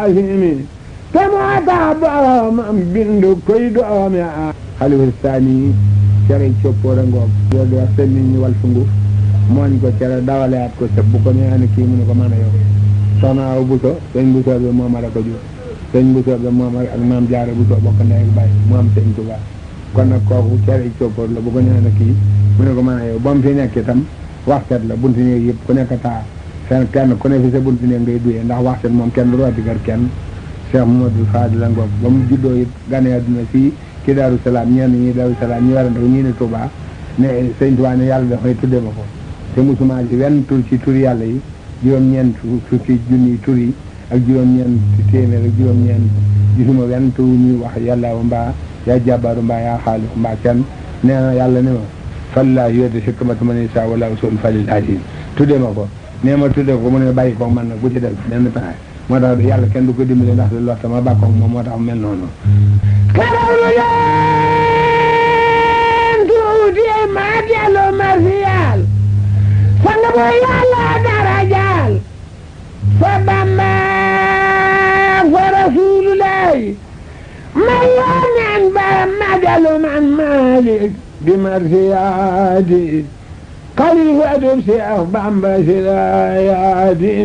Ibrahimi te moo tax boromam bindu koy doomi a xalifa saani cere coppoor a ngoog yoo di wax seen nit ñi wal fu nguuf mooñ ko cere dawaleat ko sëb bu ko ñëwee kii mu ne ko mën a yow soxna aw Buso sëñ Buso bi moom la ko jur sëñ Buso bi moom ak maam Jaara Buso bokk ndey ak baay mu am sëñ Tuubaa kon nag kooku cere coppoor la bu ko ñëwee kii mu ne ko mën a yow ba mu fi nekk itam waxtet la buntu néeg yëpp ku nekk taa seen kenn ku ne fi sa buntu néeg ngay duyee ndax waxtet moom kenn du rooti kër kenn Cheikh Mamadou Fadil la ngoog ba mu juddoo it gane àdduna fii ci Daaru Salaam ñenn ñi Daaru Salaam ñu warante ko ñii ne Touba ne sëñ Touba ne yàlla dafay tudde ma ko te musuma ci wenn tur ci tur yàlla yi juróom-ñeent fukki junni tur yi ak juróom-ñeent téeméer ak juróom-ñeent gisuma wenn tur ñuy wax yàlla mbaa yaa jàbbaaru mbaa yaa xaalis mbaa kenn nee na yàlla ne ma fallaa yoote hikmata man yashaa wala usul falil alim tudde ma ko nee ma tudde ko mu ne bàyyi ko man nag bu ci def benn pexe moo tax yàlla kenn du ko dimbali ndax lu lott ma bàkkoog moom moo tax mel noonu karawlu leen tuuti maa dellu marsiyaal sang bu yàlla darajaal fa Bamba fa Rasulullahi ma yoneen ba ma dellu man Maalik di marsiyaati xalifatu Seex Bamba si laayaati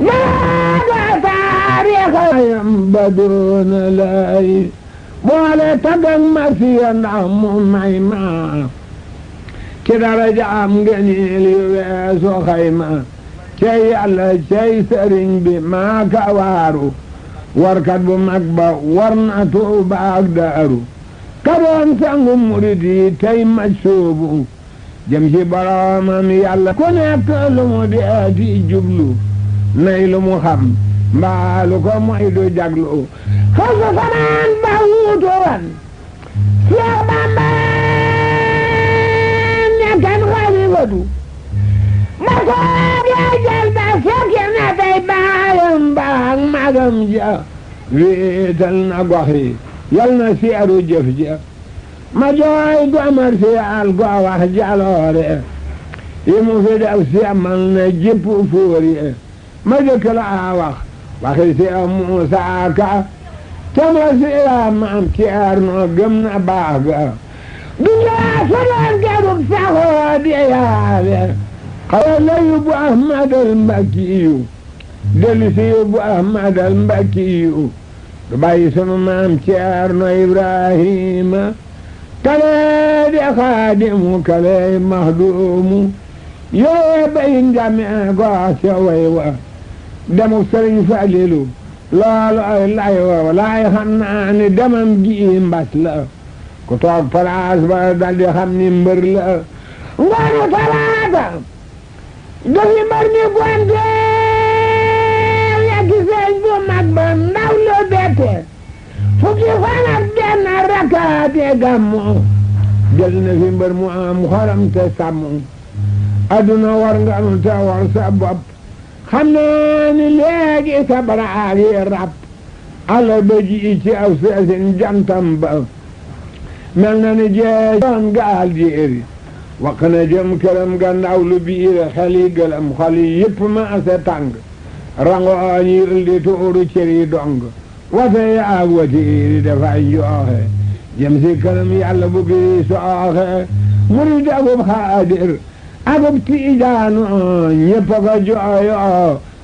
maaga taarixayam ba doona lay boole tagg marsiya ndax mu may ma ci daraja am ngëneel yu weesu xayma cey yàlla cey sëriñ bi maa ka waaru warkat bu mag ba war na Tuuba ak Daaru ka doon sangu murid yi tey maj soobu jëm ci boromam yàlla ku nekk lu mu di jublu nay lu mu xam mbaalu ko moy du jaglu xasu fanaan ba wuutu wan Seex Bamba nekkan xalifatu ba soob yaa jël ba fekki na tey baayam ba ak magam ja wéetal na gox yi yal na seeru jëf ja ma jooy gomar si al go wax jaloore yi mu fi def si amal na jipp fóori ma jëkk la wax waxi si Muusaa Ka tama si maam Ceerno gëm na baax ga du laa fa doon garub saxoo di yaale xawa la yóbbu Ahmadal Mbakkiyu dellu si yóbbu Ahmadal Mbakkiyu du bàyyi sunu maam Ceerno Ibrahima kale di xaadimu kale maxduumu yoo bay njame goo ca way wa demu Sëriñ Falilu loolu ay lay wa laay xam naa ni demam gi mbas la ku toog palaas ba daldi xam ni mbër la ngoonu talaata dafi mbër ni gonte yekki sëñ bu mag ba ndaw lu bette fukki fan ak benn rakaate gàmmu jël na fi mbër mu am xoram te sàmm adduna war nga nu te war sa bopp xam naa ni léegi sa baraag yi rab ala ba ji ci aw seesin jantam ba mel na ni jee doon gaal jéeri wax na jëm këram gannaaw lu biir xel yi gëlëm xol yi yëpp ma ase tàng rangoo ñiil di tuuru cëri dong wate yaag watiiri dafay jooxe jëm si kanam yàlla bu bii sooxe murid akub xaadir akub tiijaanu ñëpp ko jooyo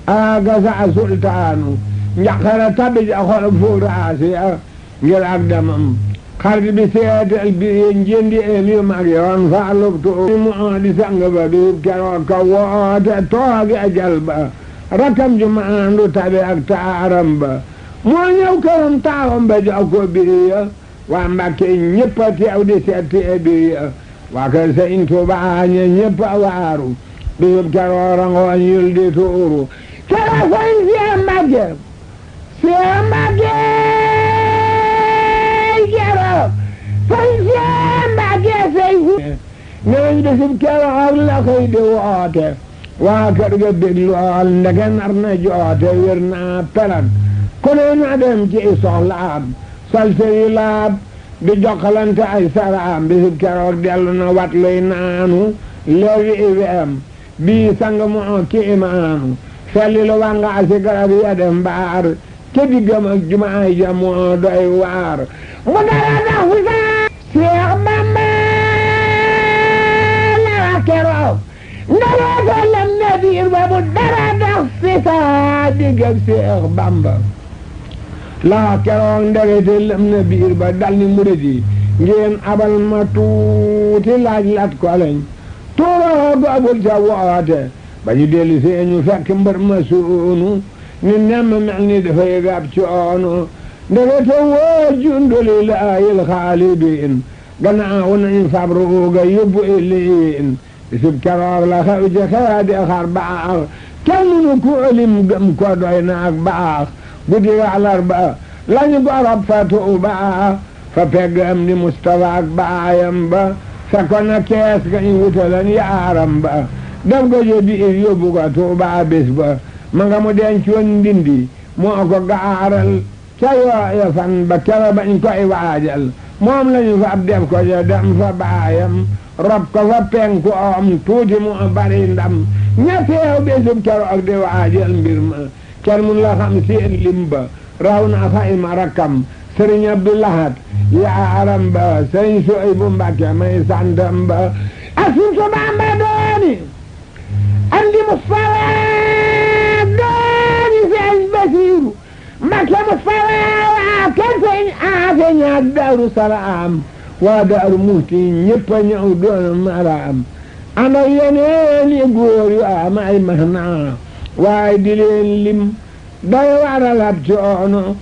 aga sa sultaanu njaqara tabi ja xol fuuraasiya ngir ak damam xarit bi seetal bi njëndi el yu mag yoon faalub tuuti mu di sang ba biib keroog ka woote tooge ajal ba rakam ju maandu tabi ak taaram ba moo ñëw këram taawam ba jox ko biriya waa Mbàkke ñëpp a teew di seet biriya waa kër Sëñ Tuubaa ña ñëpp a waaru bisub keroog rangooñ yul di tuuru kera sëñ Seex Mbàkke Seex Mbàkke keroog sëñ Seex Mbàkke sëñ neñ bisub keroog la koy di woote waa kër ga bég lool ndeke nar na joote wér naa pelag ku ne na dem ci soxlaam sol sëyi laab di jokkalante ay saraam bisub keroog dellu na wat luy naanu léegi iweem bii sang moo ki imaanu fellilu wangaasi garab ya dem mbaar ca diggam ak jumaay ja moo doy waar mu dara dox fi saa Seex Bamba la wax keroog ndara lem na biir ba mu dara dox fi saa diggam Seex Bamba la wax keroog ndegete lem na biir ba dal ni murid yi ngeen abal ma tuuti laaj lat ko lañ tuuroo googul ca woote ba ñu dellu see ñu fekk mbër ma suunu ni nemm mel ni dafay gab coono ndegete woo junduli laayil xaalidiin gannaaw nañu fabruga yóbbu iliin bisub keroog la xew ci xeedi xar baax kenn mënu ko lim gëm ko doy na ak baax guddi àllarba lañu gorob fa Tuuba fa pegg am di Mustafa ak baayam ba fekkoon na kees ga ñu wutalan yaaram ba daf ko jëbi yóbbu ko Tuuba bés ba ma nga mu dencoon ndindi moo ko gaaral ca yooya fan ba kera bañ koy waajal moom lañu fa ab def ko ja dem fa baayam rob ko fa penku om tuuti mu bari ndam ña teew bésub keroog di waajal mbir ma kenn mun la xam seen lim ba raw na fay ma rakkam sëriñ Abdu Lahat yaaram ba sëriñ Suhaybu Mbàkke may santam ba asuntu Bamba dooni andi Mustafa dooni sëriñ Basiiru Mbàkke Mustafa waa kenn sëriñ Aafe ñaak Daaru Salaam waa Daaru Muhti ñëpp a ñëw doon maraam ànd ak yeneen yi góor yu am ay mahna waaye di leen lim day waral ab coono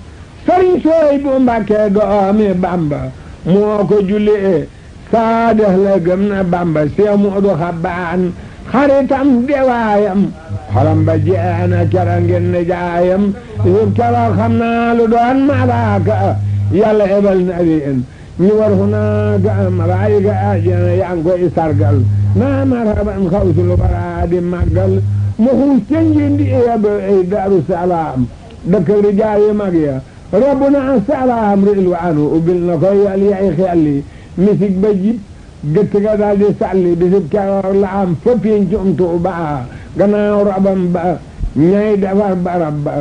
sëriñ Suhaybu Mbàkke doomi Bamba moo ko jullee saadex la gëm na Bamba Seex Moodu Xabaan xaritam dewaayam xolam ba jeena kera ngeen ne jaayam yëpp keroog xam naa lu doon malaaka yàlla ebal na leen ñu war fu naaga malaayika ajana yaa ngi koy sargal naa marhaban xawsul bara di màggal mu xuus ca njindi yab ay Daaru Salaam dëkk rijaal yi mag ya rabbuna salaam rilwaanu ubbil na koy yal yay xelli misik ba jib gëtt ga daal di sàlli bisib keroog la am fa péncum Tuuba gannaaw rabam ba ñay defar barab ba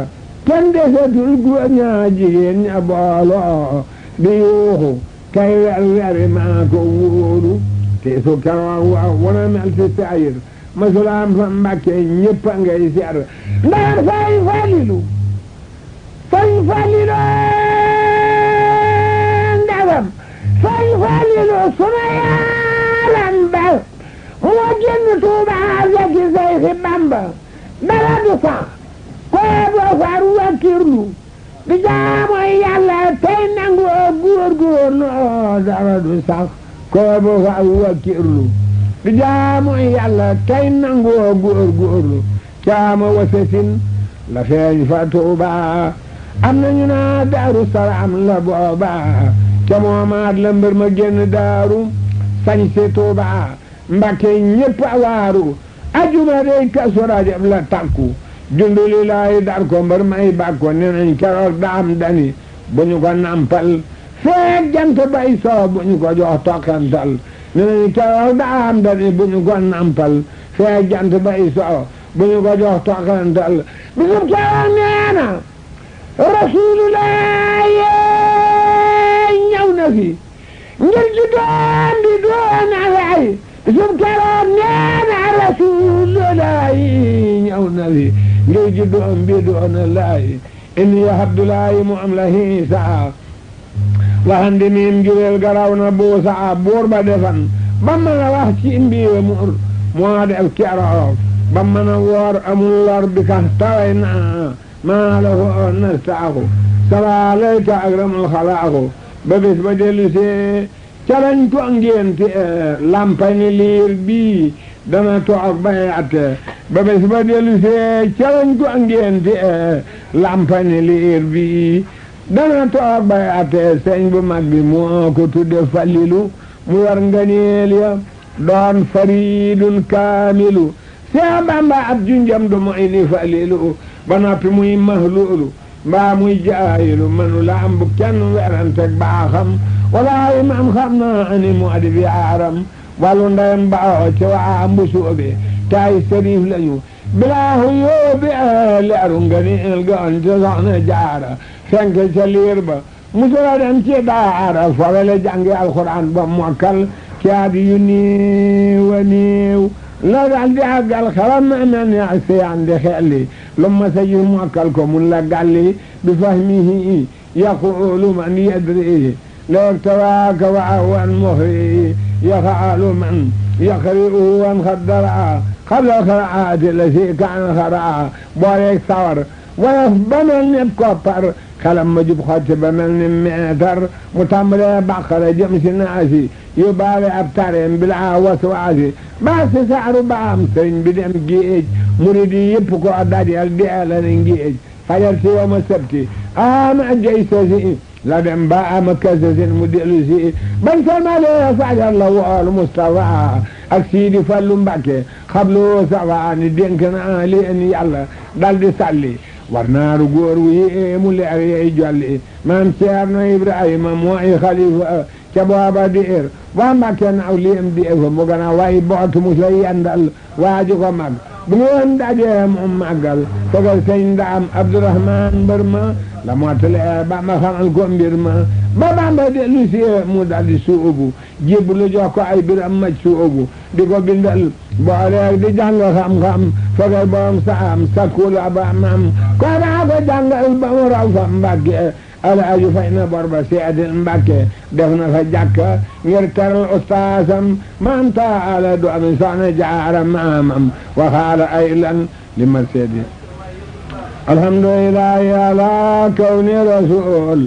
kenn desetul góor ñaa jigéen ña booloo di yuuxu kay wer maa ko wóoru te su keroog waaw wana mel ci saayir masulaam fa Mbàkke ñëpp a ngay seer ndax fay falilu ndagam fay falilu suma yaaram ba moo génn Tuuba zaki Seyxi Bamba dara du sax koo boo far wakkirlu di jaamu Yàlla tey nangu góorgóorlu dara du sax koo boo far wakkirlu di jaamu Yàlla tey nangu góorgóorlu caama wasasin la feeñ fa Tuuba am nañu naa Daaru Salaam la booba ca moomaat la mbër ma génn daaru sañ si Tuuba Mbàkke ñëpp a waaru ajuma dey Kazu Rajab la takku junduli laay dar ko mbër may bàkko ne nañ keroog daam dani bu ñu ko nampal feek jant bay soo bu ñu ko jox tokkantal ne nañ keroog daam dani bu ñu ko nampal feek jant bay soo bu ñu ko jox tokkantal bisub keroog nee na Rasulullah ñëw na fi ngir ji doon di doon alay bisub keroog nee na Rasulullah ñëw na fi ngir ji doon bi doon alay inni Abdullahi mu am la hiisa waxandi miim jureel garaw na buusa buur ba defan ba mën a wax ci mbiiwe mur moo def keroog ba mën a woor amul lor bi ka taway na maa la ko nastaaxu salaalayka akramul xalaaxu ba bés ba dellu see calañ ko ngénte lampani liir bii dana toog bay atte ba bés ba dellu see calañ ko ngénte lampani liir bii dana toog bay atte sëñ bu mag bi moo ko tudde Falilu mu war nganeel ya doon faridun kaamilu Seex Bamba ab junjam du moy ni Falilu ba noppi muy mahluulu mbaa muy jaayilu manu la am bu kenn weranteg baaxam walaayi maam xam naa ni mu adi bi aaram wàllu ndeyam baaxoo ci waa mbu soobe taay sëriif lañu bilaahu yóobi leeru ngëneel ga on te soxna jaara fenk ca liir ba musula dem ci daara foowe la jàngi alxuraan ba mokkal ci at yu néew a néew la daal di àggal xaram mel ni ak seyaan di xelli lu ma sa ji mokkal ko mun la gàlli bi fahmihi yaqulu man yadri ليكتواك وعوان مخري يفعل من يقرئ وانخدرا قبل الخرعات التي كان خرعا بوريك ثور ويفبمل نبكوبر خلم مجب خط بمل نميتر متمر بقر جمس ناسي يبالي ابترين بالعا وسواسي بس سعر بامسرين بدم جيج مريدي يبكو أدادي الديالة نجيج فجرت يوم السبت آم جيسوسي لا دم باء مكزز مدلسي بل سما لا فعل الله المصطفى اكسيد فلم باكي خبلو سواني دينكنا لي ان يالا دال دي سالي ورنار غور وي مولي جولي مام سيرنا ابراهيم موي خليفه كبابا دير وما كان اوليم دي مو غنا واي بوت مسلي اندال واجي ko mag bu ngeen dajee moom màggal tegal sëñ Ndaam Abdourahman mbër ma la mottale ba ma xamal ko mbir ma ba Bamba dellu si mu daldi suubu jébbu lu jox ko ay biram maj suubu di ko bindal booleeg di jàng xam-xam fegal boom saam sakkul ba mam ko daa ko jàngal ba mu raw fa Mbàkke Alaaji fay na bor ba seedil Mbàkke def na fa jàkka ngir teral ustaasam maam taala doomi soxna jaara maamam waxaala ay lan li ma seedi alhamdulillahi ala kawni rasul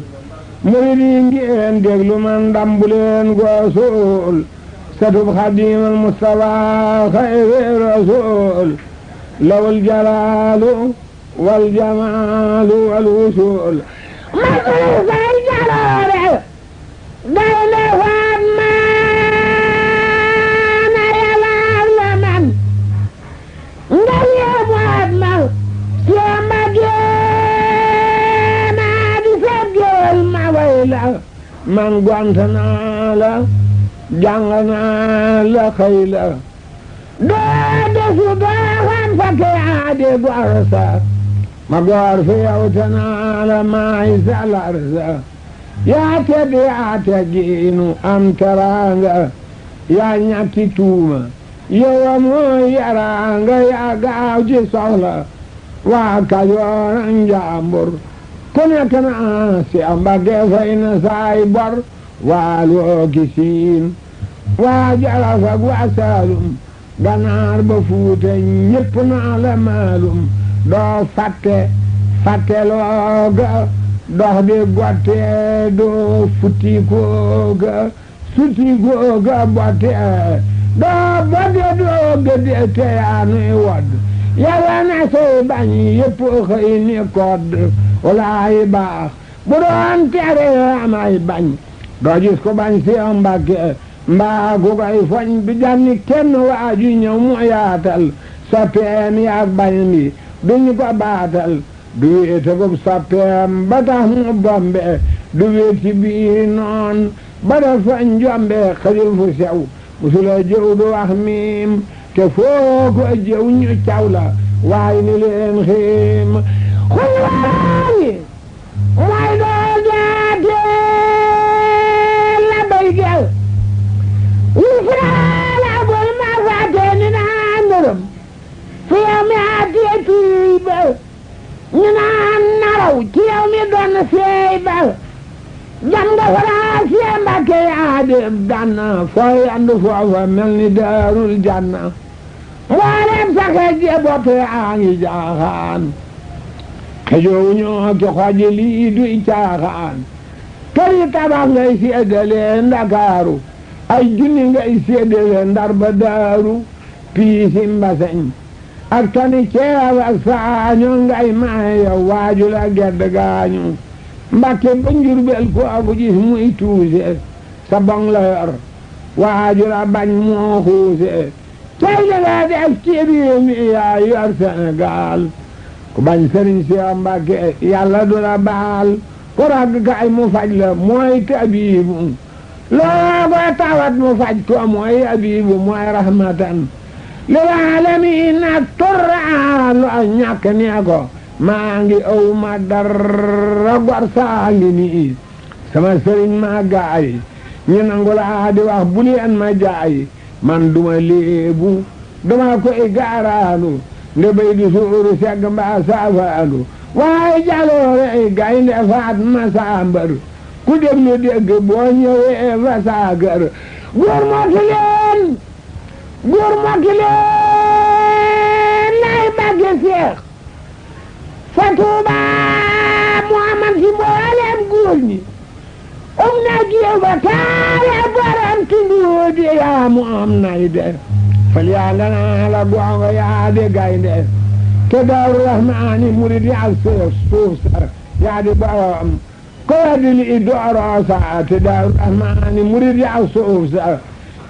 murid yi ngeen déglu man dambuleen goosul satub xadimal mustafa xayri rasul lawul jalaalu wal jamaalu wal wusul masulu say jaloore dayle faat maana yalaar la man nga yeebaat ma siyamba geena di seggeel ma way la man gont naa la jàng naa la xëy la doo desu doo xam fa ke aade gor sa ma goor fi yow te naa la maay salar sa yaa tedd yaa teggiinu am teraanga yaa ñàkki tuuma yow mooy yaraanga yaa gaaw ci soxla waa Kajoor ak Njaambur ku nekk na si Mbàkke fay na saay bor waa Looki Siin waa Jolof ak waa Saalum Ganaar ba Fuuta ñépp naa la maalum doo fàtte looga dox di gotte doo futti kooga sutti kooga botte doo botte doo gëdde te yaa nuy wodd yàlla na say bañ yëpp xëy ni kodd walaay baax bu doon tere amay bañ doo gis ko bañ si Mbàkke mbaa ku koy foñ bi janni kenn waaju ñëw mu yaatal soppeem yaak bañ bi duñu ko baatal du wéete ko soppeem ba tax mu bombe du wéeti bii noon ba dafa njombe xajul fu sew musula jëw du wax miim te foo ko jëw ñu caw la waaye ni leen xiim xuy waani mooy doo jaate la bay gel wi fraala bol ma faate ni naa ndërëm fi yow mi aatee fii ba ñu naan naraw ci yow mi doon seey ba jam nga faraa see Mbàkke yaa dem Gànna fooy andu foofa mel ni daarul janna mboolem saxe je bopp yaa ngi jaaxaan xejoowu ñoo ki xoji lii duy caaxaan këri tabax ngay séddale Ndakaaru ay junni ngay séddale Ndar ba Daaru piisi mbaseñ ak tani ceeb ak saaño ngay maayo waaju la gedd gaañu Mbàkke ba Njurbel ko aku gis muy tuuse sa bong la yor waaju la bañ moo xuuse tey la nga def ci réew mi yaa yor Sénégal ku bañ sëriñ si Mbàkke yàlla du la baal ku ragg kay mu faj la mooy tabiibu loo ko tawat mu faj ko mooy abiibu mooy rahmatan lil aalamiin ak turaalu ak ñàkk nee ko maa ngi aw ma dara gor saa ngi nii sama sëriñ maa gaay ñu nangu laa di wax bu leen ma jaay man duma léebu duma koy gaaraanu nde bay di suuru segg mbaa saafaanu waaye jaloore ay gaynde faat ma saambar ku déglu dégg boo ñëwee fa saagar góor mokki leen lay bagge seex fa Tuuba mu amal ci mboolem góor ñi na jiw ba taale borom tunduudi yaa mu am nay de fal yaa nga naa la gongo yaa de gaynde te Daaru Rahmaani murid yaa suuf sa yaa di borom ko waddi li dooroosa te Daaru Rahmaani murid yaa suuf sa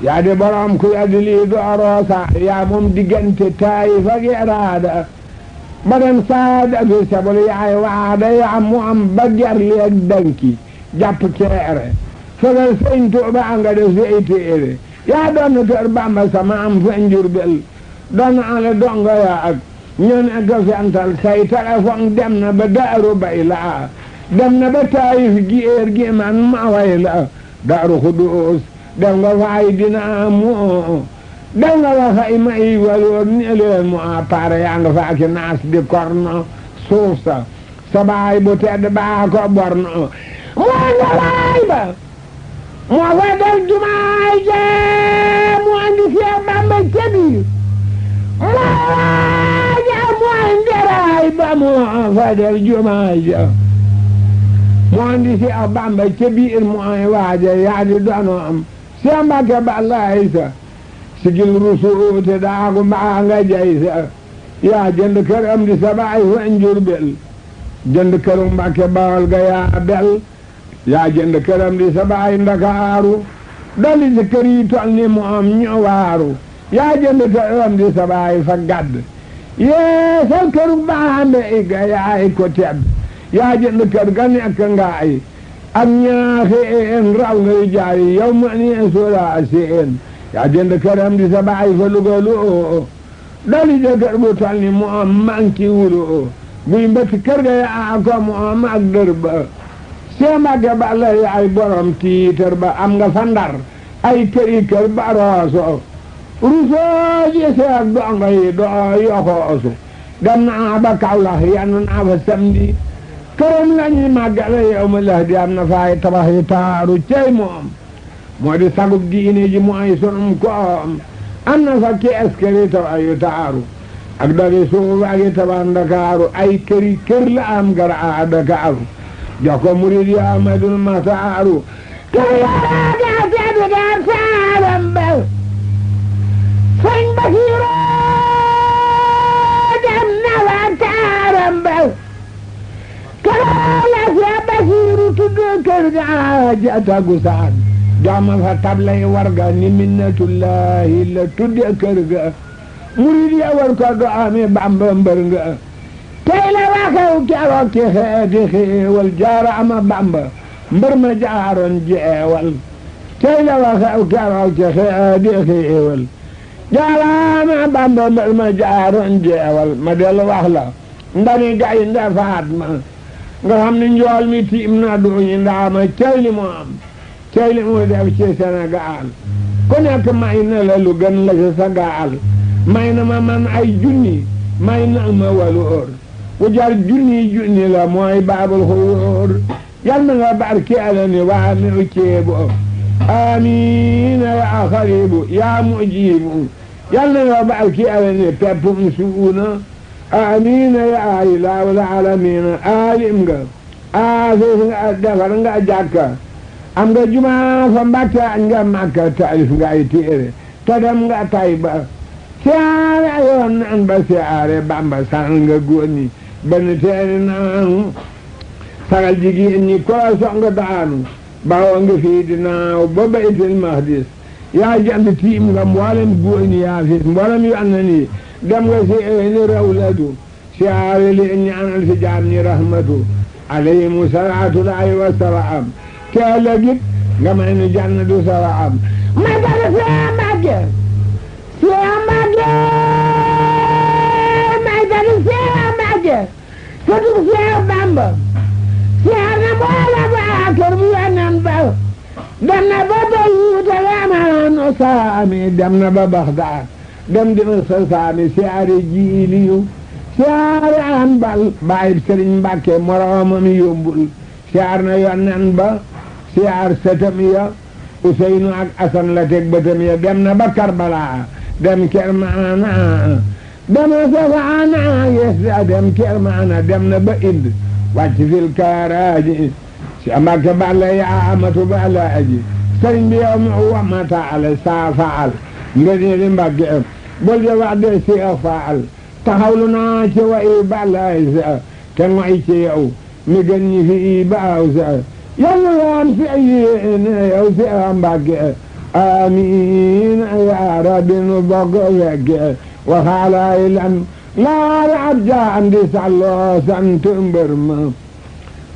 yaa di borom ko waddi li dooroosa yaa moom diggante Taayif ak Iraada ba dem saada du sabal yaay waada yaa mu am ba jar leeg danki jàpp ceere fegal sëñ Tuuba nga def say téere yaa doon kër Bamba sama am fa Njurbel doon ale donga ya ak ñoo ne ko fental say téléphone dem na ba Daaru Bayla dem na ba Taayif géer gi man ma way la Daaru Xudoos dem nga fay dina moo dem nga la fay may waloor ni leen mu appareil yaa nga fa ki naas di korno suuf sa baay bu tedd baa ko borno moo nga baay ba moo fa def jumaay jee mu andi Seex Bamba ca biir moo andi raay ba moo fa def jumaay jee mu andi Seex Bamba ca biir mooy waaje yaa di dono am Seex Mbàkke Balla Aysa sigil rusuute daagu mbaa nga jay sa yaa jënd kër am di sa baay fa Njurbel jënd këru Mbàkke Bawol ga yaa bel yaa jënd kër am di sa baay Ndakaaru dolli si kër yi tol ni mu am ñu waaru yaa jënd kër am di sa baay fa Gadd yee sal këru Baambe ga yaay ko tedd yaa jënd kër ga nekk ngaay ak ñaaxeen raw ngay jaay yow ma ni soola seen yaa jënd kër am di sa baay fa Luga lu dolli si kër bu tol ni mu am manki wulu buy mbëtt kër ga yaa ko mu am ak dër ba Seex Mbàkke Balla yaay borom tiitër ba am nga fa Ndar ay këri kër ba rooso rusoo ji seeg dongo yi doo yoxoosu dem naa ba Kawlax yanu naa fa samedi këram la ñuy màggale yow ma la di am na faay tabax yi taaru cey moom moo di sagub diine ji mooy sunum koom am na fa kees këri tabax yu taaru ak dagi suuf ak yi tabax Ndakaaru ay këri kër la am gara a Dakaaru jox ko murid yi Amadul Maxtaaru kër yaraa gaa tedd gaa saaram bel sëñ Basiru dem na wa taaram bel kër la Seex Basiru tudd kër gaa ja tagu saan jooma fa tablay warga ni minnatullahi la tudde kër ga murid yi war ko do ame Bamba mbër nga tey la waxew keroog ci xeeti xéewal jaara ama Bamba mbër ma jaaroon jeewal tey la waxew keroog ci xeeti xéewal jaara ama Bamba mbër ma jaaroon jeewal ma dellu wax la ndani gaynde Faatma nga xam ne njool mi tiim na duñu ndaama cey li mu am cey li mu def ci Sénégal ku nekk may na la lu gën la ci sa gaal may na ma man ay junni may na ma waloor ku jar junni la mooy baabul xuróor yal na nga barkeela ni waa mi ceebo amiina yaa xaribu yaa mujibu yal na nga barkeela ni peppum suuna amiina yaa ilaahul aalamiina aalim nga aafis nga defar nga jàkka am nga jumaa fa Mbàkke añ nga Makka taalif nga ay téere te dem nga Tayba siyaare yoon nan ba siyaare Bamba san nga góor ñi benn teeni naanu sagal jigéen ñi koo song daanu bawoo nga fii di naaw ba Baytul Maqdis yaa jant tiim nga mboolem góor ñi yaa fi mboolem yu ànd nii dem nga si ni rawlatu siyaare leen ñaanal si jaam ñi rahmatu alayhimu salaatullaahi wa salaam keela git nga may nu jannatu salaam ma dara Seex Mbàkke may tadu Seex Mbàkke sëtu Seex Bamba Seex na boola ba kër bu yonen ba dem na ba Bayuuta Yamaano Saami dem na ba Baxdaad dem dina sa Saami siyaare Jiiliyu siyaare Anbal baay Sëriñ Mbàkke moroomam yombul siyaar na yonen ba siyaar sëtam ya Useynu ak Asan la teg bëtam ya dem na ba Karbala dem Kermaana dem na Safaana yes dem Kermaana dem na ba Ind wàcc fil Kaaraaji si Mbàkke Balla yaa amatu Balla aji sëriñ bi yow mi wamataale saa faal nga ne di Mbàkke bul de wax de si faal taxawlu naa ci way Balla sa te ngoy ci yow mi gën ñi fi baaw sa yàlla yoon fi yéene yow si Mbàkke amiin yaa rabbi nu bokk fekke waxaalaay lan laara ab jaam di salloo sant mbër ma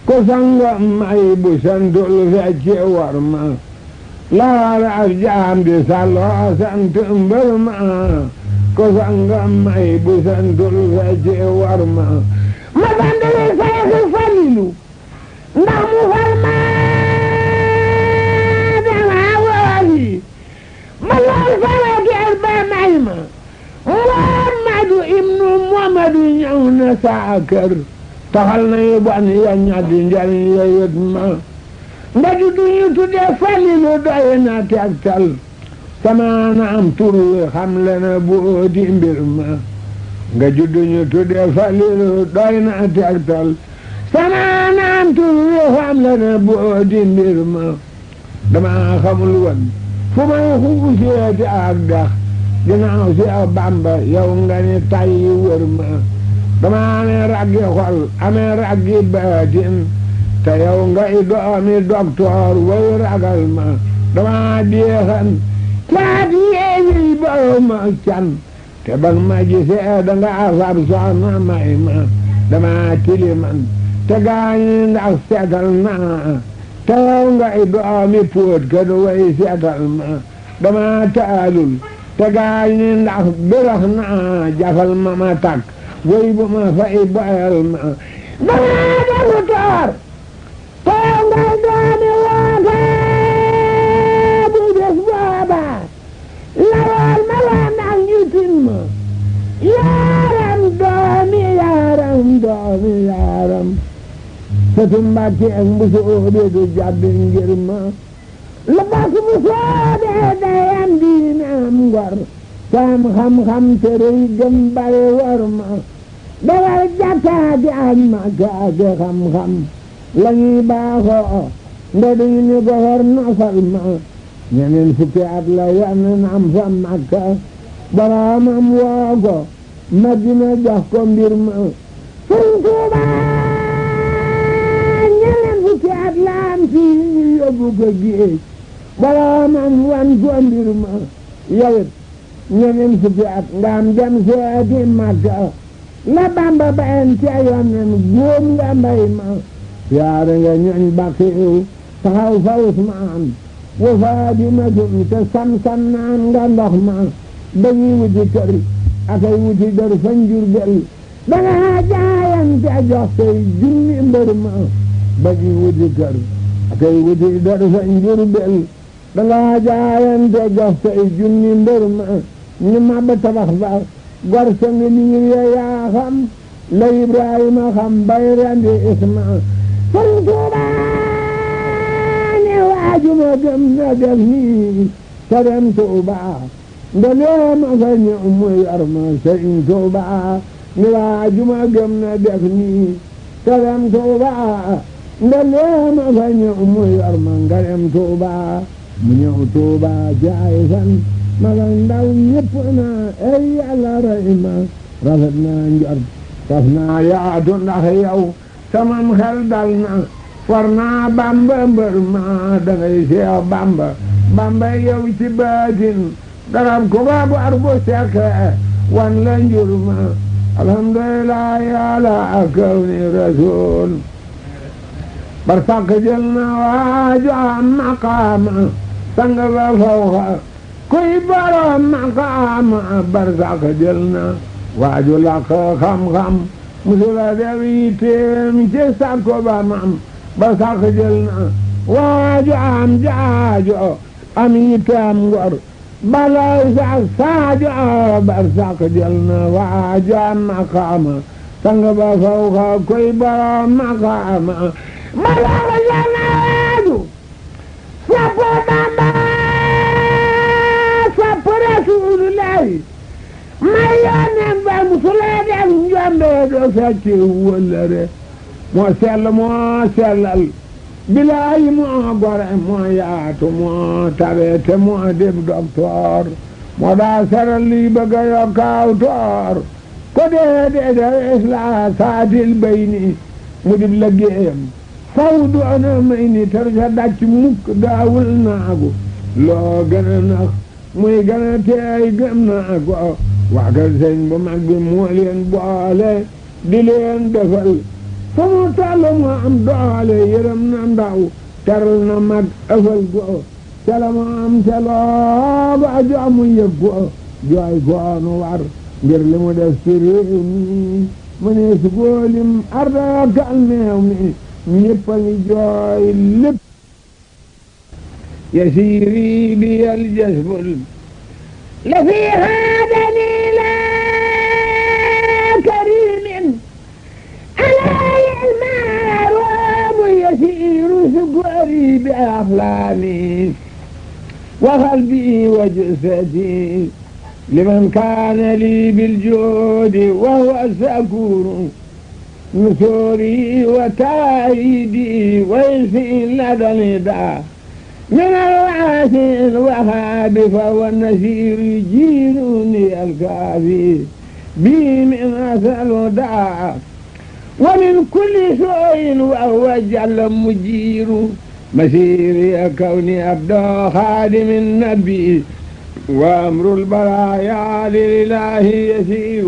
ko sangam may bu santul fecce war ma laara ab jaam di salloo sant mbër ma ko sangam may bu santul fecce war ma ma bandale Seexu Falilu ndax mu far ma dama wooli ma lool fara geer ba may ma Muhammadu ibnu Muhammadu ñëw na saa kër taxal na yu bon ya ñaddi njariñ ya yët ma nga juddu ñu tudde Falilu doy na tegtal sama na am tur wi xam le na boo di mbir ma nga juddu ñu tudde Falilu doy na tegtal sama na am tur wi xam le na boo di mbir ma dama xamul woon fu may xuuseeti ak dax ginnaaw si Bamba yow nga ni tay wër ma dama amee raggi xol amee raggi baatin te yow nga i doomi doktoor way ragal ma dama deexan caat yeewi boo ma can te bag ma gisee danga afab soxna may ma dama tiliman te gaañi ndax seetal naa te yow nga i doomi póot ka du way seetal ma dama taalul te gaañi ndax birax naa jafal ma ma takk way bu ma fay boyal ma dama defu toor te yow nga i doomi waata bu des booba lawal ma la ndax njutin ma yaaram doomi yaaram sëtu Mbàkke ak mbusu óode du jàbbi ngir ma lu bokk bu soobee dayam diina am ngor sam xam-xam te rëy gëm bare war ma dawal jàkkaati ak màkkaati xam-xam la ñuy baaxoo nda duñu ñu gofar nofal ma ñeneen fukki at la yanen am fa Makka boroomam woo ko Madina jox ko mbir ma Sëriñ Tuuba ñeneen fukki at la am fii ñu yóbbu ko géej boroomam wan ko mbir ma yawit ñeneen fukki at nga am dem seeti Makka la Bamba bayen ca yonen góom nga mbay ma yaare nga ñoñ Baqiyu taxaw fa Usmaan wa Faadimatun te sam-sam naan nga ndox ma dañuy wuti kër akay wuti dër fa Njurbel danga jaayante jox say junni mbër ma dañuy wuti kër akay wuti dër fa Njurbel danga jaayante jox say junni mbër ma ñu ma ba tabax ba gor sa ngi liir ya yaa xam la Ibrahima xam bay rendi Isma Sëriñ Tuuba ne waajuma gëm na def nii te dem Tuuba ndelee ma fa ñëw mu yor ma Sëriñ Tuuba ne waajuma gëm na def nii te dem Tuuba ndelee ma fa ñëw mu yor ma nga dem Tuuba mu ñëw Tuuba jaay fan ma nga ndaw ñëpp na ey Yàlla rey ma rafet naa njort taf naa yaatu ndax yow samam xel dal na for naa Bamba mbër ma dangay Seex Bamba yow ci baatin darab ku ba bar bu sekke wan la njur ma alhamdulillah yàlla akawni rasul bar sàkk jël na waaju am maqaama sang ba fawxa kuy borom maqaama barsax jël na waaju làq xam-xam musula def yitteem ci sàkko ba mam barsax jël na waaju am jaajo am yitteem ngor balay sax saajo barsax jël na waaju am maqaama sang ba fawqa kuy borom maqaama barsax jël na waaju sappo Bamba sappo Rasulullahi may yónneen ba musulee def njombe do fecci wëllëre moo sell moo sellal bilaayi moo gore moo yaatu moo tabete moo dib doktoor moo daa seral li bëgg a yokkaaw toor ko dee isla saatil bayni mu dib liggéeyam faw doona may ni tar sa dàcc mukk daawul naagu loo gën a nax muy gën a teey gëm naa ko waa kër sëñ bu mag bi moo leen boole di leen defal fu mu toll mu am doole yërëm na ndaw teral na mag ëfal ko cala mu am caloo ba joo mu yëg ko jooy koonu war ngir li mu def ci réew mi mu ne su góolim arda kal meew mi ñëpp a ngi jooy lépp yasiiri bi al jasbul la fi haadani la karimin alay almaarum yasiiru sukari bi aflaami wa qalbi wa jasadi liman kaana li biljoodi wa huwa sakuru نصوري وتايدي ويسي لدى النداء من الواسي الوهاب فهو النسير يجيرني الكافي بي من أسأل داء ومن كل سوء وهو جل مجير مسيري كوني أبدا خادم النبي وأمر البرايا لله يسير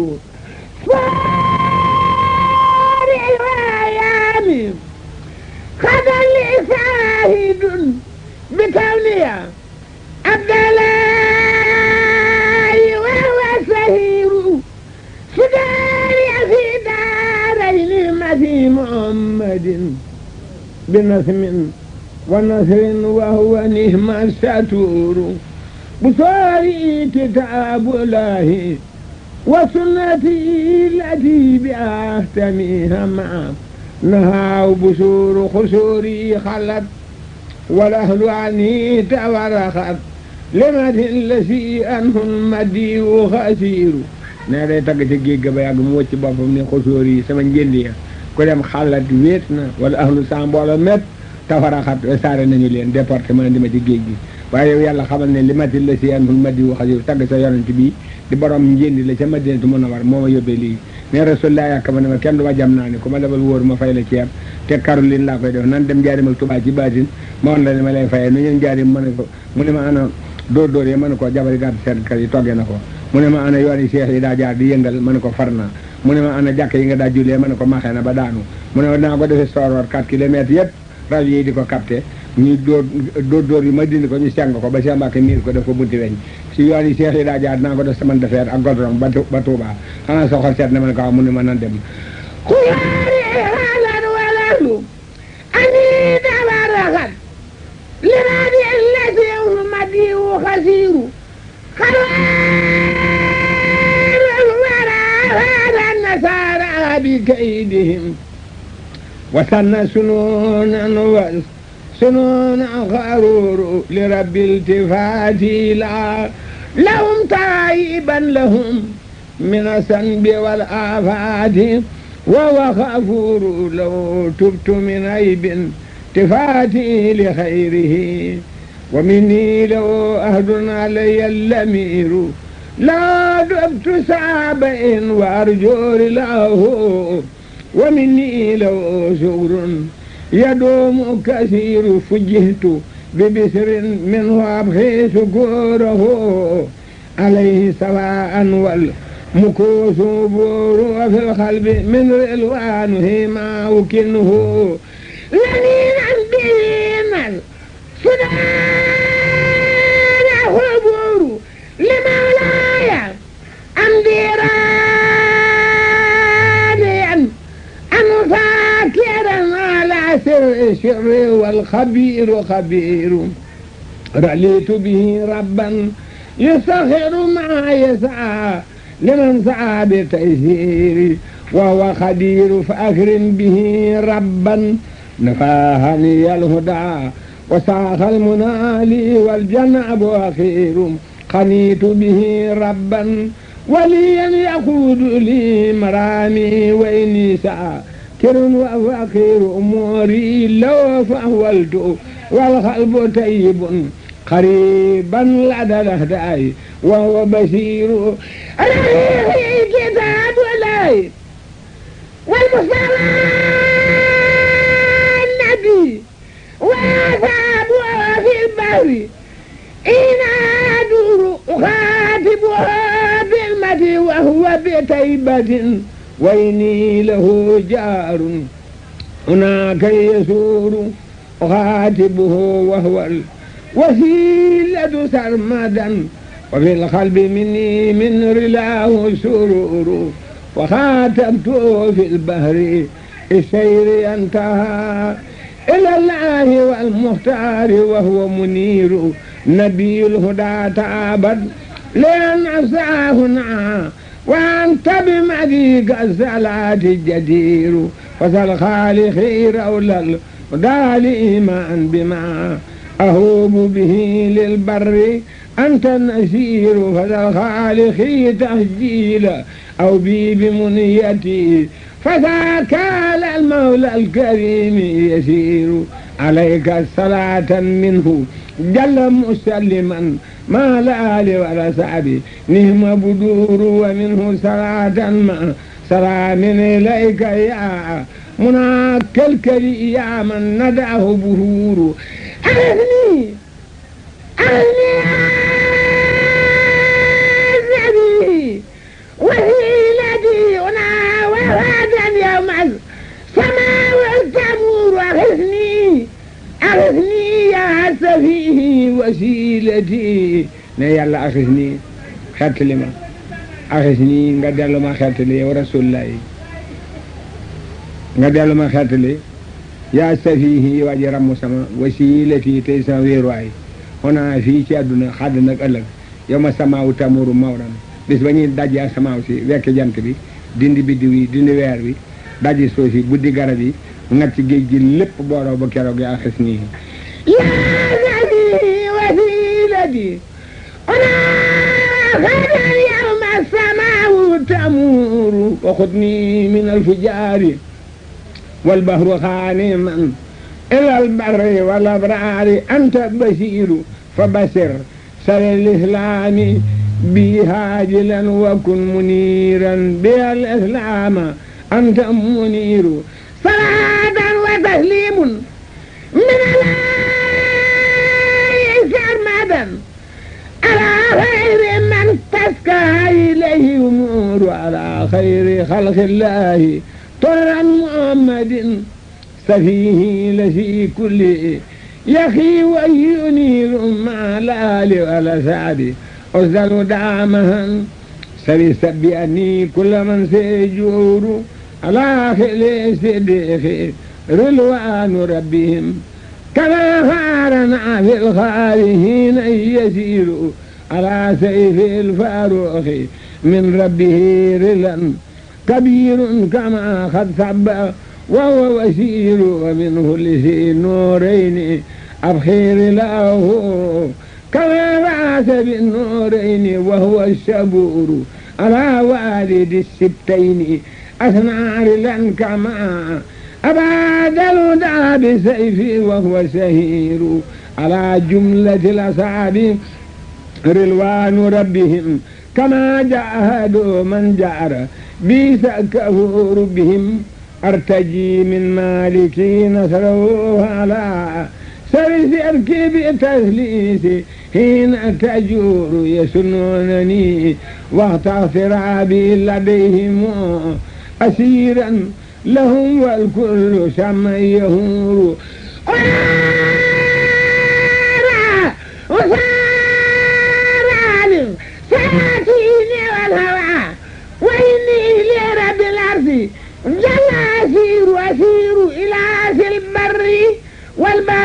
خذ لي شاهد بكونية عبد الله وهو سهير سداري في دارين مثي محمد بنسم ونصر وهو نهم الستور بصاري كتاب الله وسنتي التي بأهتميها معه نهاو بشور خسوري خلت والأهل عني تورخت لمت الذي أنه المدي خسير nee day tagg ci géej ga ba yàgg mu wëcc boppam ne xusóor yi sama njëndi ya ku dem xalat wéet na wala ahlu sa mbooloo met tawaraxat saare nañu leen département di ma ci géej gi waaye yow yàlla xamal ne li mati la si anul madi xasir tagg sa yonent bi di borom njëndi la ca Madinatu Munawwara moo ma yóbbee lii ne Rasulullah yàkk ma ne ma kenn du ma jam naa ne ku ma lebal wóor ma fay la ceeb te Caroline laa koy def nan dem jaarim ak Tuubaa ci baatin ma woon la ne ma lay fayee nu ñeen jaarim ma ne ko mu ne ma ana dóor yi ma ne ko jabari gàtt seetkat yi toggee na ko mu ne ma ana yoon yi seex yi daa jaar di yëngal ma ne ko far naa mu ne ma ana jàkk yi nga daa jullee ma ne ko maxee na ba daanu mu ne ma dinaa ko defee sooroor 4 kilomètres yëpp rajo yi di ko capté ñuy dóor yi ma dindi ko ñu seng ko ba Cheikh Mbacke miir ko def ko bunti weñ si yoon yi seex yi daa jaar dinaa ko def semaine de fer ak goudron ba Touba xanaa soxal seet na ma ne ko waaw mu ne ma nan dem xuyaari haalan walalu ani dabaraxat liraadi illati madiu xasiiru النصارى بكيدهم وسن سنونا وسنونا غرور لرب التفات لا لهم تائبا لهم من الذنب والآفات وهو غفور لو تبت من عيب تفاتي لخيره ومني لو أهد علي اللمير لا دبت سعبئ وأرجور له ومني لو شغر يدوم كثير فجهت ببسر منه أبخي شكوره عليه سواء والمكوس بور وفي القلب من رلوانه ما وكنه لنين بين السدان خبور السر والخبير خبير رأيت به ربا يسخر ما يسعى لمن سعى بتيسير وهو خدير فأكر به ربا نفاهني الهدى وساخ المنى لي والجنب أخير قنيت به ربا وليا يقود لي مرامي وإني ساكر وفقير أموري لو فأولت والقلب طيب قريبا لدى الأهداء وهو بشير عليه كتاب ولاي والمصطفى النبي وأصحابه في البر إن أدور أخاطبها بالمدي وهو بطيبة وإني له جار هناك يسور أخاطبه وهو الوسيلة سرمدا وفي القلب مني من رلاه سرور وخاتمته في البحر السير انتهى إلى الله والمختار وهو منير نبي الهدى تعبد لأن أسعاه نعى وأنت بمديك الصلاة الجدير فسل خالقي رول الهدى لإيمان بما أهوب به للبر أنت النسير فسل خالقي تسجيل أو بي بمنيتي فذاك المولى الكريم يسير عليك الصلاة منه جل مسلما ما لا آل ولا سعد نهم بدور ومنه صلاة ما سلام إليك يا مناك الكري يا من ندعه بهور أغني أغني وهيلتي هنا وهذا اليوم السماء والتمور أغثني يا سفيه وسيلتي يلا أغثني خدت لما أغثني قدر لما خدت لي ورسول الله قدر لما خدت لي يا سفيه وجرم سما وسيلتي تساوي رواي هنا في شادنا خدنا قلق يوم السماء والتمور مورا bis ba ñuy dajji asamaaw si wekk jant bi dindi biddiw yi dindi weer bi dajji suuf si buddi garab yi ngat ci géej gi lépp booloo ba keroog yaa xis nii yaa nabi wasilati ona xada yawma samaawu tamuru wa xudni min alfujaari walbahru xaaniman ila albarri walabraari anta basiru fa basir sari lislaami بي هاجلا وكن منيرا بها الإسلام أنت منير صلاة وتسليم من الله سرمدا على خير من تسكى إليه أمور على خير خلق الله طرا محمد سفيه لفي كل يخي وينير مع الآل والأسعد أزل دعمها سبي سبيني كل من سيجور على خير صديق رلوان ربهم كما فارنا في الخارهين يسير على سيف الفاروق من ربه رلا كبير كما قد ثب وهو وسير ومنه لسي نورين أبخير له كما بعث بالنورين وهو الشبور على والد السبتين أثنى رلا كما أباد الهدى بسيفه وهو سهير على جملة الأصحاب رلوان ربهم كما جاهدوا من جار بيس كفور بهم أرتجي من مالكي نصره على سرس أركب تسليسي حين تجور يسنونني وقت اغترابي لديهم أسيرا لهم والكل سمى يهور وسار ساتيني والهوى وإني لرب الأرض جل أسير إلى أسل البر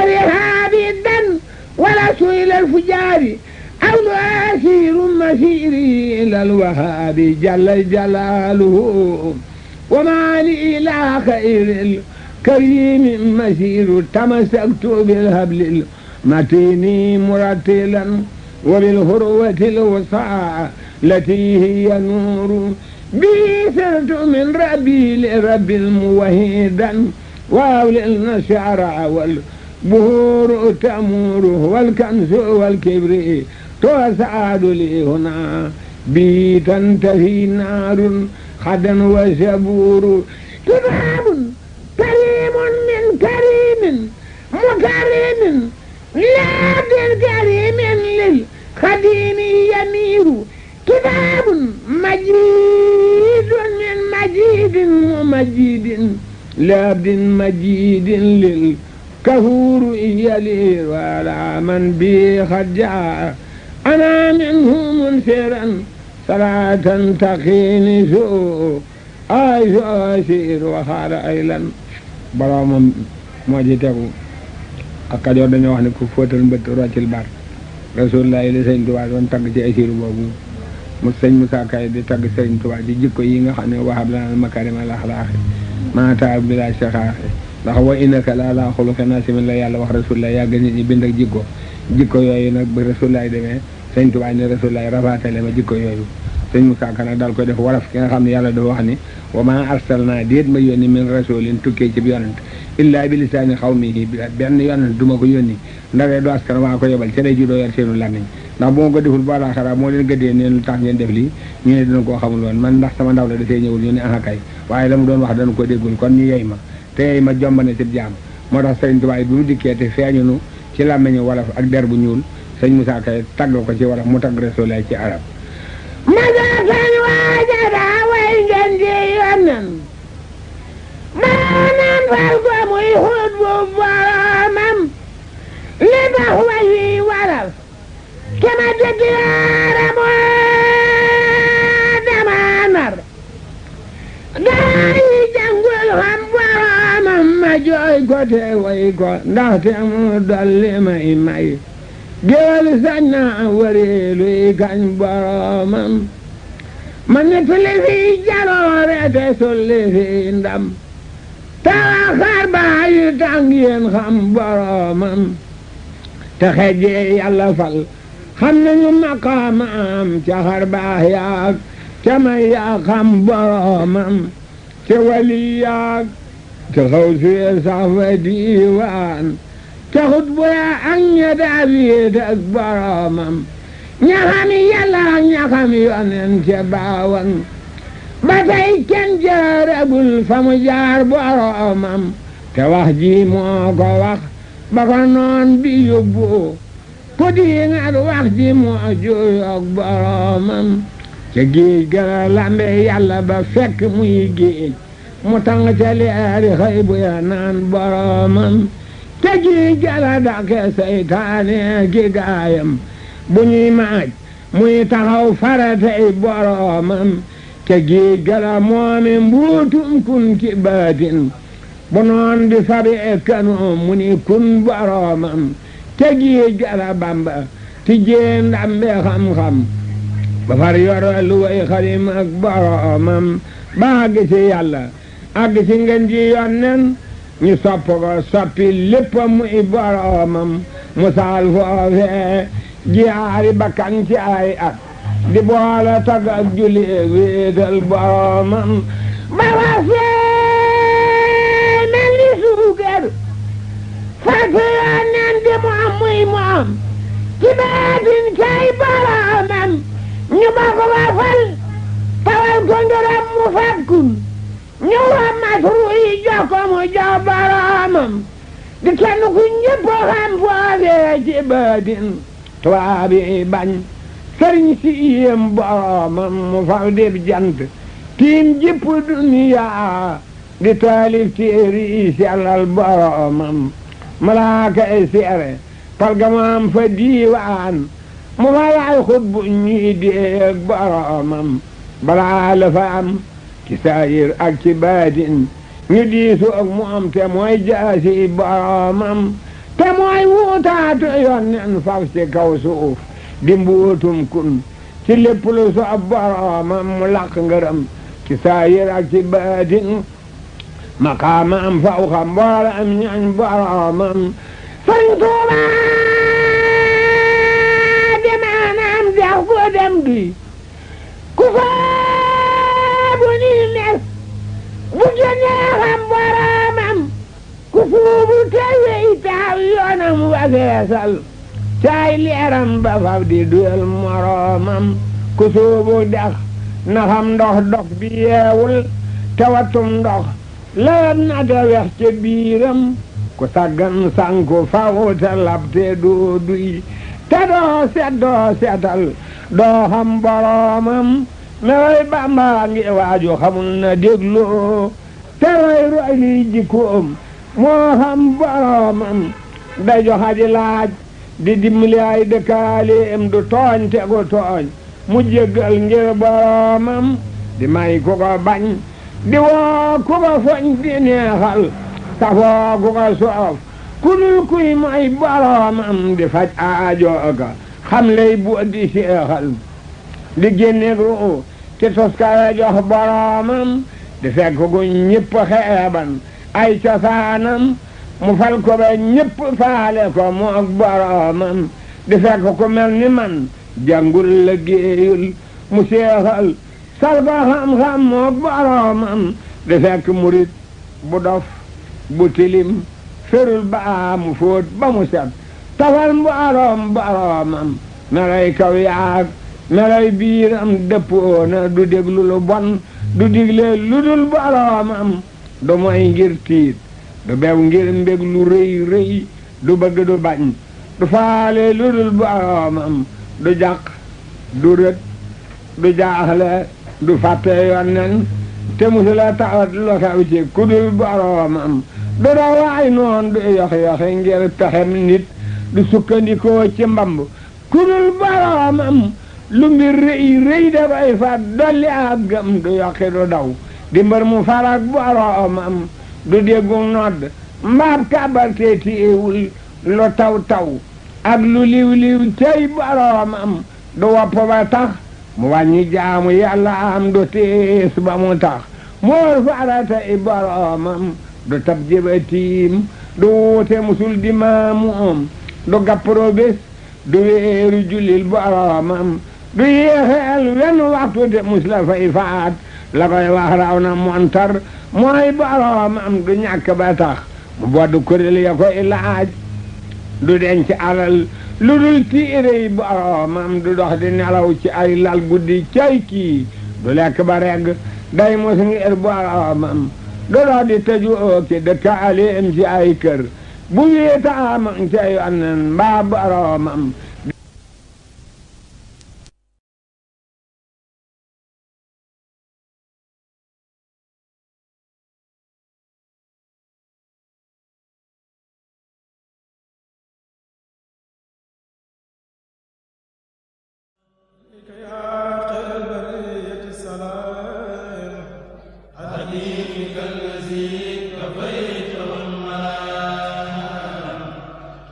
كرها بالدن ولا سئل الفجار أو أسير مسيري إلى الوهاب جل جلاله وما لي إلى خير الكريم مسير تمسكت بالهبل المتين مرتلا وبالهروة الوسعى التي هي نور بي سرت من ربي لرب الموحدا وأولي النشعر والبهور تأمور والكنس والكبر تسعد لي هنا بي تنتهي نار خدا وشبور كتاب كريم من كريم مكرم لا بالكريم للخديم يمير كتاب مجيد من مجيد ومجيد لابد مجيد للكفور يلي ولا من بي خجع أنا منه منفرا صلاة تقيني سوء أي أسير وخار أيلا برام موجته أكاد يردني وحنا كفوة البتورة البار رسول الله إلى سيد توبا دون tagg ci أسير بابو mu sëñ Moussa Kay di tagg Sëriñ Tuubaa ci jikko yi nga xam ne wahab lana makarim al axlaaqi maata bila saxaaxi ndax wa innaka la ala xuluqin asimin la yàlla wax rasulullah yaa gën nit ñi bind ak jikko yooyu nag ba rasulullah demee Sëriñ Tuubaa ne rasulullah rafaatale ma jikko yooyu sëñ Moussa Ka nag daal koy def waraf ki nga xam ne yàlla dafa wax ni wa ma arsalna déet ma yónni min rasulin tukkee ci yonent illaa bi lisaani xawmihi benn yonent du ma ko yónni ndawee du askan waa ko yebal ca day judoo yor seenu làmmiñ ndax bu ma ko deful ba laaxara moo leen gëddee neen lu tax ngeen def lii ñu ne dina koo xamul woon man ndax sama ndaw la dafay ñëwul ñu ne kay waaye la mu doon wax dana ko déggul kon ñu yey ma te yey ma jombane ci jaam moo tax Sëriñ Tuubaa bi mu dikkee te feeñunu ci làmmiñu wolof ak der bu ñuul sëñ Moussa Kay tagg ko ci wolof mu tagg Rasulullah ci arab masakan waajada way ngeen di yonnen maanaam fal ko muy xut bu boromam li tax way wi wolof kema dëggaara moo dama nar daa yi jàngul xam boromam ma jooy ko te way ko ndaxte mu dolli may géwél sañ na wareelu yi kañ boromam ma nettali fi jaloore te sulli fi ndam tawa xar baa yu tàng yéen xam boromam te xejee yàlla fal xam nañu maqaamam ca xar baax yaag ca may yaa xam boromam ca wali yaag ca xaw suye sax fa diiwaan ca xut bu yaa ak ña daawit ak boromam ña xami yàlla ak ña xami yonen ca baawan ba tey kenn jaaragul fa mu jaar boromam te wax ji moo ko wax ba ko noon bi yóbbu ku di ngat wax ji moo juyoog boromam ca géej gala lambe yàlla ba fekk muy géej mu tàng ca leeri xëy bu ya naan boromam ca géej gala dake seytaane ki gaayam bu ñuy maaj muy taxaw faratay boromam ca géej gala moomi mbuutum kun ki baatin bu noon di fabi kanoom mu ni kun boromam ca géej gala Bamba ti jee ndambe xam-xam ba far yoro lu way xadim ak boromam ba àgg ci yàlla àgg ci ngeen ji yonnen ñu sopp ko soppi lépp muy boromam mu saal foofee jiyaari bakkan ci ay at di boole tagg ak julli wéetal boromam ba wasee mel ni suukar fekk yonnen di mu am muy mu am ci baatin cay boromam ñu bokk ba fal tawal ko ngërëm mu fakkun ñu wa matru yi jox ko mu jox boromam di kenn ku ñëpp xam foofee ci baatin tubaab yi bañ sëriñ si yéem boromam mu faw dib jant tiim jëpp duniya di taalif téere yi sellal boromam malaaka yi seere palgamam fa diiwaan mu fa laay xut bu ñuy déeg boromam balaa la fa am ci saayir ak ci baatin ñu diisu ak mu am te mooy jaasi boromam te mooy wuutaatu yonnen faf ci kaw suuf di mbuutum kun ci lépp lu soob boroomam mu làq ngërëm ci saayir ak ci baatin maqaama am faw xam mboole am ñañ boroomam Sëriñ Tuuba di maanaam dex fu dem duy ku soobu ni mes bu jënee xam boroomam ku suubu tewey taaw yoonam waseesal caay leeram ba faf di duyal moroomam ku suubu dex na xam ndox dox bi yeewul te wattum ndox lewet na te wex ca biiram ku saggan sanku faw te lab te doo duy te doo setal doo xam boroomam mewoy Bàmba ngi waaju xamul na dégloo te roy liy jikkoom moo xam boroomam day joxaji laaj di dimbali ay dëkkaaleem du tooñ te gu tooñ mu jéggal ngir boroomam di may ku ko bañ di woo ku ko foñ di neexal safoo ku ko soof ku dul kuy may boroomam di faj aajooga xam lay bu di seexal di génne ru te toskare jox boroomam di fekk gu ñëpp xeeban ay cosaanam mu fal ko ba ñëpp faale ko moog boroomam di fekk ku mel ni man jàngul la géeyul mu seexal sal ko xam-xam moog boroomam di fekk murit bu dof bu tilim ferul ba mu fóot ba mu set tafal boroomam melay kaw yaag melay biiram dëppoona du déglu lu bon du digle lu dul boroomam du moy ngir tiit du bew ngir mbég lu rëy rëy du bëgg du bañ du faale lu dul boroomam du jàq du rët du jaaxle du fàtte yonnen te musula tawat lu xew ci ku dul boroomam du dawaay noon du yox-yoxi ngir pexem nit du sukkandikoo ci mbamb ku dul boroomam lu mbir rëy rëy dafay fat dolli ab gëm du yoqi du daw di mbër mu farak boroomam du déggu nodd mbaab kàbbarte tiiwul lu taw ak lu liw tey boroomam du wopp ba tax mu wàññi jaamu yàlla am du tiis ba mu tax moo farata i boroomam du tab jëbatiim du wuute musul di maamu du gappro bés du weeru jullil boroomam du yéexeel wenn waxtu te mus la fay faat la koy wax raw na montar mooy boroomam du ñàkk ba tax mu bodd kuréel ya koy laaj du denc alal lu dul tiirey boroomam du dox di nelaw ci ay lal guddi cay kii du lekk ba regg day mos ngir boroomam du dox di tëju ooki dëkkaaleem ci ay kër bu wéetaam ca yonnen mbaa boroomam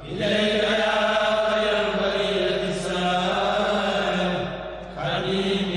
إليك يا خير البرية السلام خديم